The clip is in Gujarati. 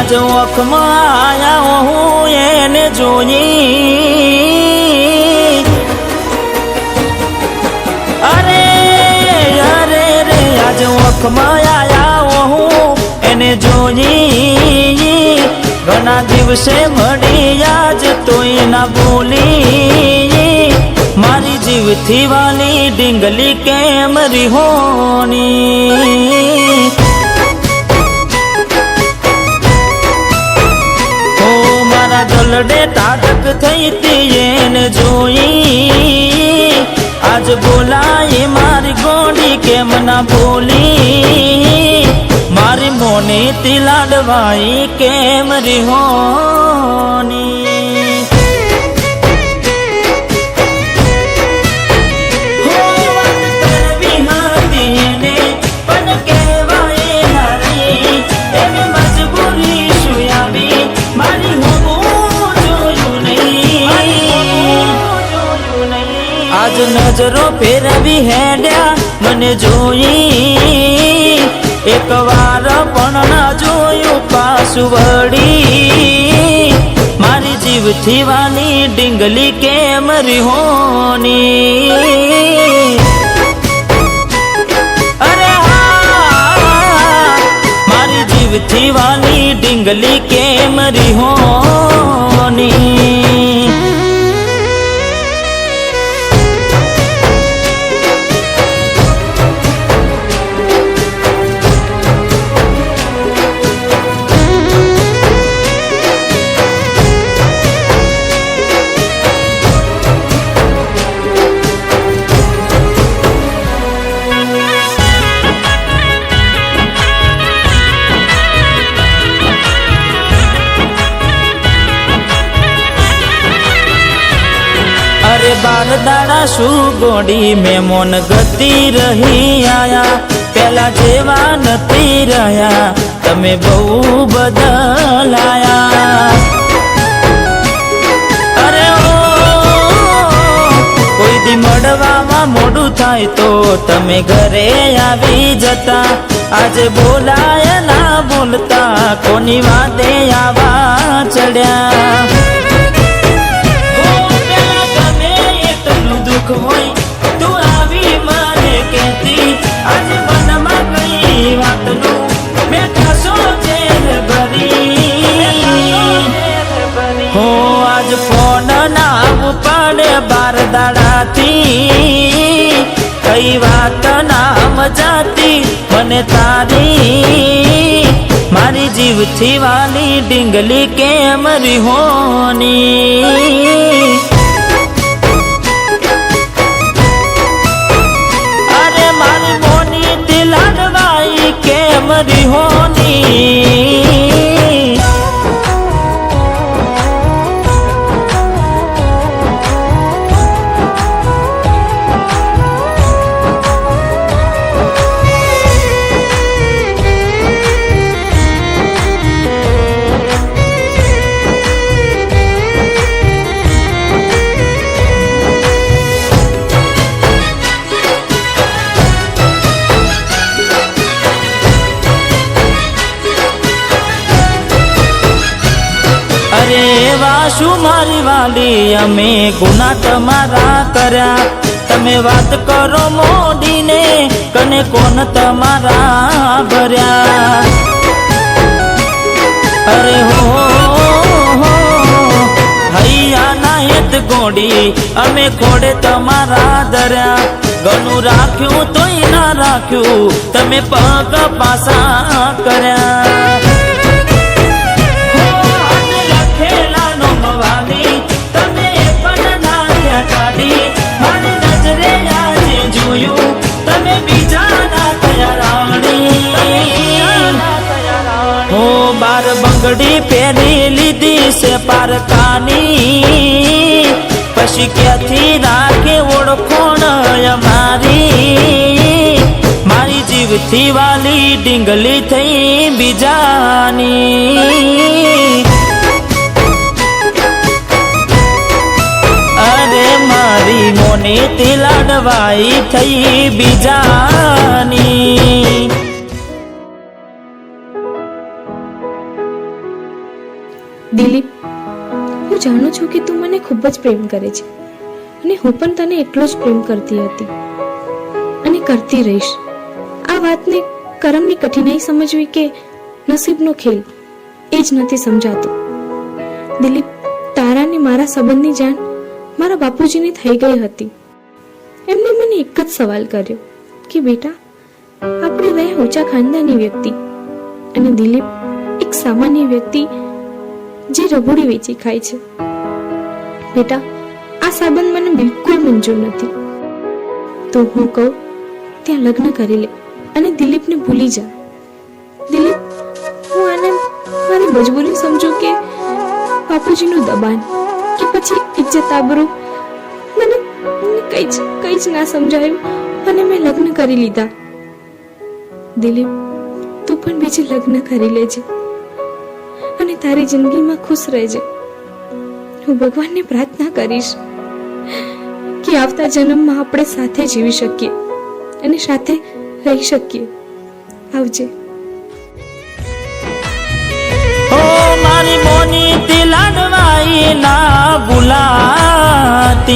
આજ ઓખમાં આયા હું એને જોઈ અરે અરે રે આજ ઓખમાં આયા હું એને જોઈ ઘણા દિવસે મળી આજ તોય ના બોલી મારી જીવથી વાલી ડીંગલી કેમ રીહોની ઓ મારા દલડે તાટક થઈ તી એને જોઈ આજ બોલાય મારી ગોડી કેમ ના બોલી મારી મોની તી લાડવાઈ કેમ રીહોની આજ નજરો ફેરવી હેડ્યા મને જોઈ એક વાર પણ ના જોયું પાછું વળી મારી જીવથી વાલી ડીંગલી કેમ રીહોની અરે હા મારી જીવથી વાલી ડીંગલી કેમ રીહોની अरे बार दाड़ा शू गोड़ी में मोन गति रही आया पहला जेवा नती रहा तमे बहु बदलाया अरे ओ कोई दी मड़वा मोडू थाय तो तमे घरे आवी जता आज बोलाया ना बोलता कोनी वादे आवा चढ़्या હોય તું આવી મને કહેતી આજ મનમાં કઈ વાતનું બેઠાશો ચેર ભરી હો આજ ફોન ના પડે બાર દાડાથી કઈ વાત ના મજાતી મને તારી મારી જીવથી વાલી ડીંગલી કેમ રીહોની રીહોની अरे वाशु मारी वाली अमे गुना तमारा कर्या तमे बात करो मोदी ने कने कोन तमारा भर्या अरे हो हैया ना हेत गोडी अमे खोड़े तमारा दर्या घणु राख्यू तोय ना राख्यू तमे पग पासा कर्या बार बंगड़ी पेरी लीधी से पारकानी पशी क्या थी राखे ओळखोण मारी मारी जीवथी वाली ડીંગલી थई बीजानी अरे मारी मोने ती लाडवाई थई बीजानी દિલીપ, હું જાણું છું કે તું મને ખૂબ જ પ્રેમ કરે છે અને હું પણ તને એટલો જ પ્રેમ કરતી હતી અને કરતી રહીશ. આ વાતને કરમની કઠિનાઈ સમજવી કે નસીબનો ખેલ એ જ નથી સમજાતું. દિલીપ, તારા ને મારા સંબંધની જાણ મારા બાપુજીને થઈ ગઈ હતી. એમને મને એક જ સવાલ કર્યો કે બેટા, આપણે રહ્યા ઊંચા ખાનદાની વ્યક્તિ અને દિલીપ એક સામાન્ય વ્યક્તિ જે રબોડી વેચી ખાય છે. બેટા, આ સંબંધ મને બિલકુલ મંજૂર નથી. તો હું કહું ત્યાં લગ્ન કરી લે અને દિલીપને ભૂલી જા. દિલીપ, હું આને મારી મજબૂરી સમજુ કે બાપુજીનું દબાણ કે પછી ઇજ્જત આબરૂ, મને કઈ જ ના સમજાયું અને મેં લગ્ન કરી લીધા. દિલીપ, તું પણ બીજે લગ્ન કરી લેજે અને તારી જિંદગીમાં ખુશ રહેજે. હું ભગવાનને પ્રાર્થના કરીશ કે આવતા જન્મમાં આપણે સાથે જીવી શકીએ અને સાથે રહી શકીએ. આવજે. ઓ મારી મોની તે લાડવાઈ ના ભૂલાતી,